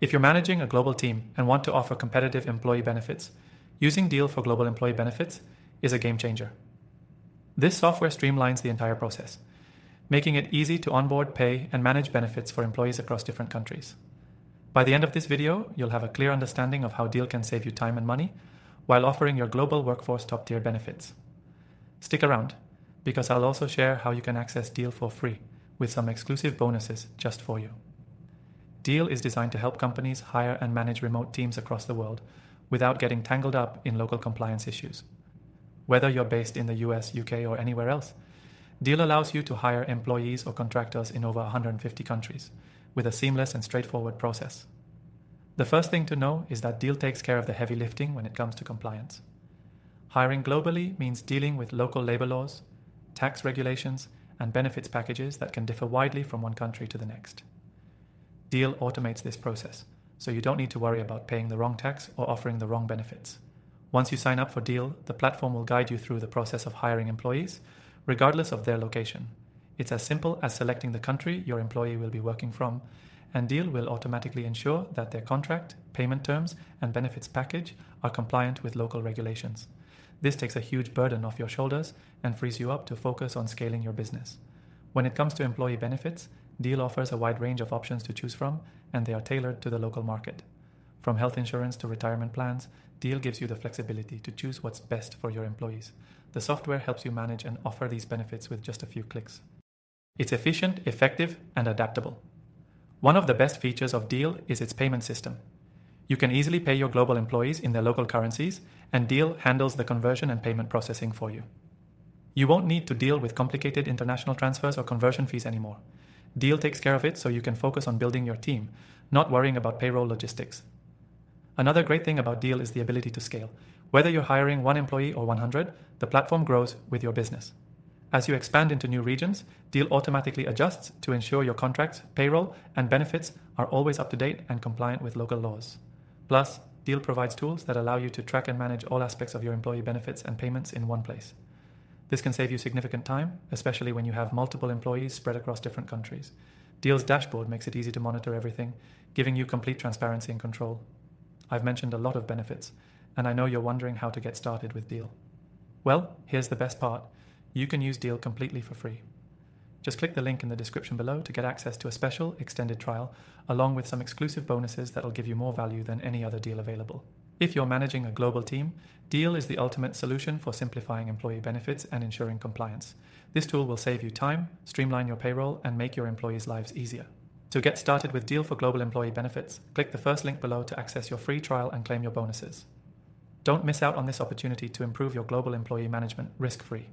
If you're managing a global team and want to offer competitive employee benefits, using Deel for Global Employee Benefits is a game changer. This software streamlines the entire process, making it easy to onboard, pay, and manage benefits for employees across different countries. By the end of this video, you'll have a clear understanding of how Deel can save you time and money while offering your global workforce top-tier benefits. Stick around, because I'll also share how you can access Deel for free with some exclusive bonuses just for you. Deel is designed to help companies hire and manage remote teams across the world without getting tangled up in local compliance issues. Whether you're based in the US, UK, or anywhere else, Deel allows you to hire employees or contractors in over 150 countries with a seamless and straightforward process. The first thing to know is that Deel takes care of the heavy lifting when it comes to compliance. Hiring globally means dealing with local labor laws, tax regulations, and benefits packages that can differ widely from one country to the next. Deel automates this process, so you don't need to worry about paying the wrong tax or offering the wrong benefits. Once you sign up for Deel, the platform will guide you through the process of hiring employees, regardless of their location. It's as simple as selecting the country your employee will be working from, and Deel will automatically ensure that their contract, payment terms, and benefits package are compliant with local regulations. This takes a huge burden off your shoulders and frees you up to focus on scaling your business. When it comes to employee benefits, Deel offers a wide range of options to choose from, and they are tailored to the local market. From health insurance to retirement plans, Deel gives you the flexibility to choose what's best for your employees. The software helps you manage and offer these benefits with just a few clicks. It's efficient, effective, and adaptable. One of the best features of Deel is its payment system. You can easily pay your global employees in their local currencies, and Deel handles the conversion and payment processing for you. You won't need to deal with complicated international transfers or conversion fees anymore. Deel takes care of it so you can focus on building your team, not worrying about payroll logistics. Another great thing about Deel is the ability to scale. Whether you're hiring 1 employee or 100, the platform grows with your business. As you expand into new regions, Deel automatically adjusts to ensure your contracts, payroll, and benefits are always up to date and compliant with local laws. Plus, Deel provides tools that allow you to track and manage all aspects of your employee benefits and payments in one place. This can save you significant time, especially when you have multiple employees spread across different countries. Deel's dashboard makes it easy to monitor everything, giving you complete transparency and control. I've mentioned a lot of benefits, and I know you're wondering how to get started with Deel. Well, here's the best part. You can use Deel completely for free. Just click the link in the description below to get access to a special extended trial, along with some exclusive bonuses that'll give you more value than any other deal available. If you're managing a global team, Deel is the ultimate solution for simplifying employee benefits and ensuring compliance. This tool will save you time, streamline your payroll, and make your employees' lives easier. To get started with Deel for Global Employee Benefits, click the first link below to access your free trial and claim your bonuses. Don't miss out on this opportunity to improve your global employee management risk-free.